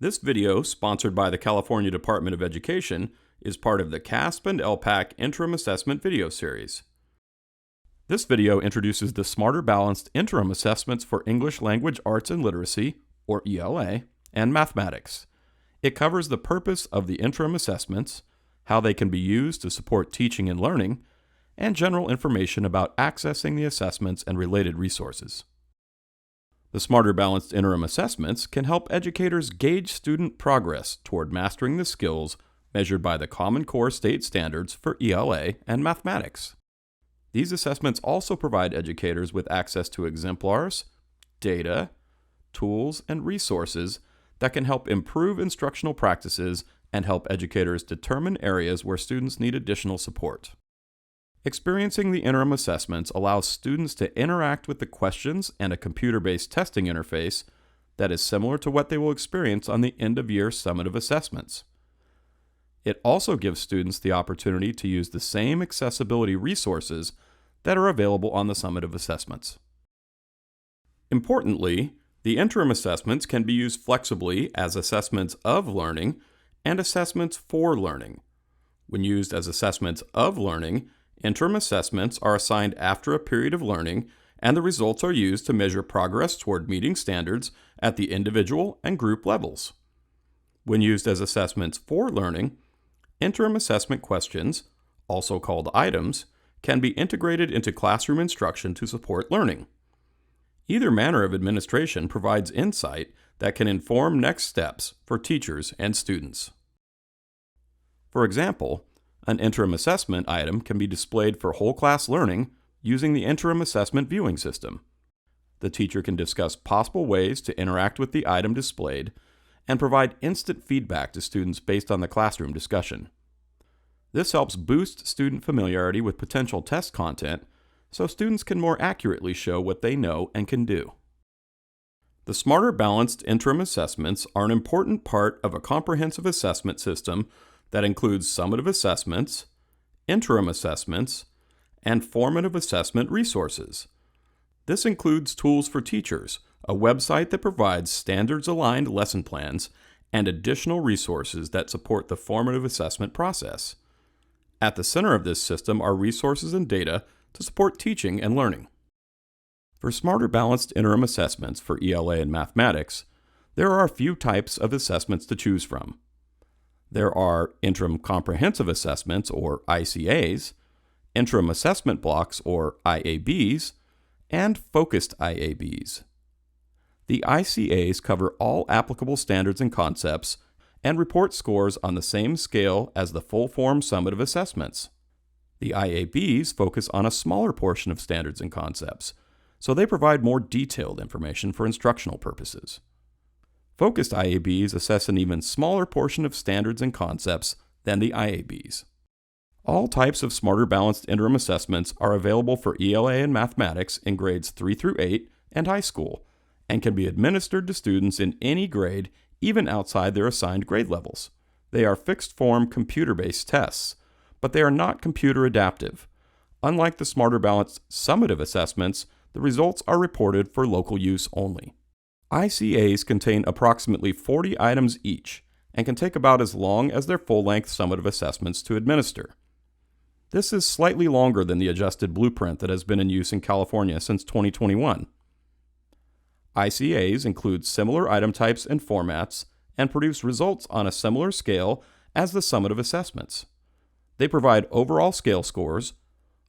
This video, sponsored by the California Department of Education, is part of the CAASPP and ELPAC Interim Assessment video series. This video introduces the Smarter Balanced Interim Assessments for English Language Arts and Literacy, or ELA, and Mathematics. It covers the purpose of the interim assessments, how they can be used to support teaching and learning, and general information about accessing the assessments and related resources. The Smarter Balanced Interim Assessments can help educators gauge student progress toward mastering the skills measured by the Common Core State Standards for ELA and Mathematics. These assessments also provide educators with access to exemplars, data, tools, and resources that can help improve instructional practices and help educators determine areas where students need additional support. Experiencing the interim assessments allows students to interact with the questions and a computer-based testing interface that is similar to what they will experience on the end-of-year summative assessments. It also gives students the opportunity to use the same accessibility resources that are available on the summative assessments. Importantly, the interim assessments can be used flexibly as assessments of learning and assessments for learning. When used as assessments of learning, interim assessments are assigned after a period of learning, and the results are used to measure progress toward meeting standards at the individual and group levels. When used as assessments for learning, interim assessment questions, also called items, can be integrated into classroom instruction to support learning. Either manner of administration provides insight that can inform next steps for teachers and students. For example, an interim assessment item can be displayed for whole class learning using the interim assessment viewing system. The teacher can discuss possible ways to interact with the item displayed and provide instant feedback to students based on the classroom discussion. This helps boost student familiarity with potential test content so students can more accurately show what they know and can do. The Smarter Balanced Interim Assessments are an important part of a comprehensive assessment system that includes summative assessments, interim assessments, and formative assessment resources. This includes tools for teachers, a website that provides standards-aligned lesson plans, and additional resources that support the formative assessment process. At the center of this system are resources and data to support teaching and learning. For Smarter Balanced Interim Assessments for ELA and Mathematics, there are a few types of assessments to choose from. There are Interim Comprehensive Assessments, or ICAs, Interim Assessment Blocks, or IABs, and Focused IABs. The ICAs cover all applicable standards and concepts and report scores on the same scale as the full-form summative assessments. The IABs focus on a smaller portion of standards and concepts, so they provide more detailed information for instructional purposes. Focused IABs assess an even smaller portion of standards and concepts than the IABs. All types of Smarter Balanced Interim Assessments are available for ELA and Mathematics in grades 3 through 8 and high school, and can be administered to students in any grade, even outside their assigned grade levels. They are fixed-form computer-based tests, but they are not computer adaptive. Unlike the Smarter Balanced Summative Assessments, the results are reported for local use only. ICAs contain approximately 40 items each and can take about as long as their full-length summative assessments to administer. This is slightly longer than the adjusted blueprint that has been in use in California since 2021. ICAs include similar item types and formats and produce results on a similar scale as the summative assessments. They provide overall scale scores,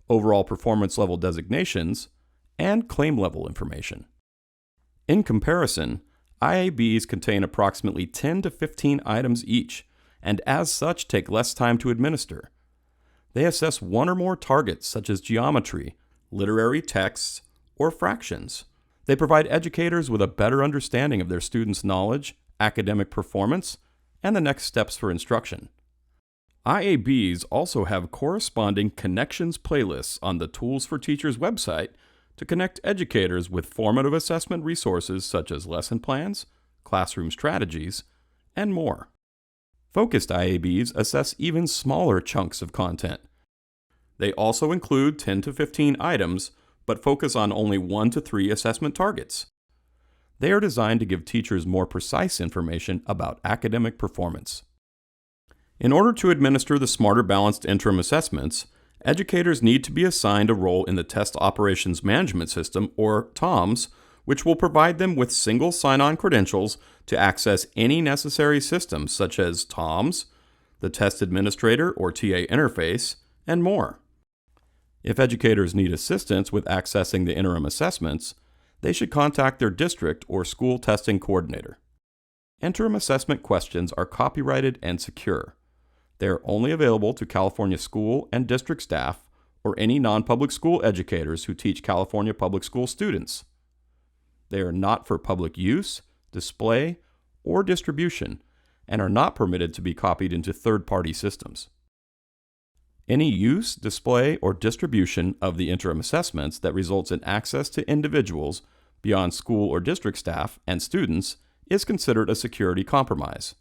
overall performance level designations, and claim level information. In comparison, IABs contain approximately 10 to 15 items each, and as such take less time to administer. They assess one or more targets such as geometry, literary texts, or fractions. They provide educators with a better understanding of their students' knowledge, academic performance, and the next steps for instruction. IABs also have corresponding connections playlists on the Tools for Teachers website to connect educators with formative assessment resources such as lesson plans, classroom strategies, and more. Focused IABs assess even smaller chunks of content. They also include 10 to 15 items, but focus on only 1 to 3 assessment targets. They are designed to give teachers more precise information about academic performance. In order to administer the Smarter Balanced interim assessments, educators need to be assigned a role in the Test Operations Management System, or TOMS, which will provide them with single sign-on credentials to access any necessary systems such as TOMS, the Test Administrator or TA interface, and more. If educators need assistance with accessing the interim assessments, they should contact their district or school testing coordinator. Interim assessment questions are copyrighted and secure. They are only available to California school and district staff or any non-public school educators who teach California public school students. They are not for public use, display, or distribution, and are not permitted to be copied into third-party systems. Any use, display, or distribution of the interim assessments that results in access to individuals beyond school or district staff and students is considered a security compromise.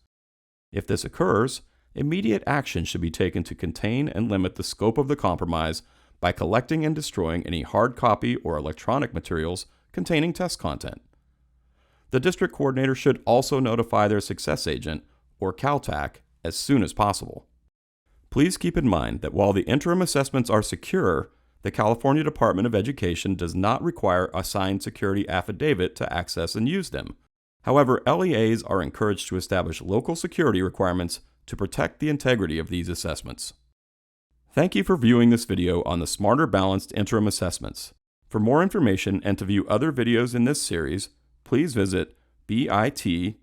If this occurs, immediate action should be taken to contain and limit the scope of the compromise by collecting and destroying any hard copy or electronic materials containing test content. The district coordinator should also notify their success agent, or CAASPP, as soon as possible. Please keep in mind that while the interim assessments are secure, the California Department of Education does not require a signed security affidavit to access and use them. However, LEAs are encouraged to establish local security requirements to protect the integrity of these assessments. Thank you for viewing this video on the Smarter Balanced interim assessments. For more information and to view other videos in this series, please visit bit.ly/IA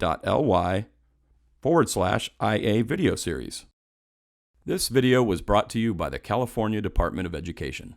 video series. This video was brought to you by the California Department of Education.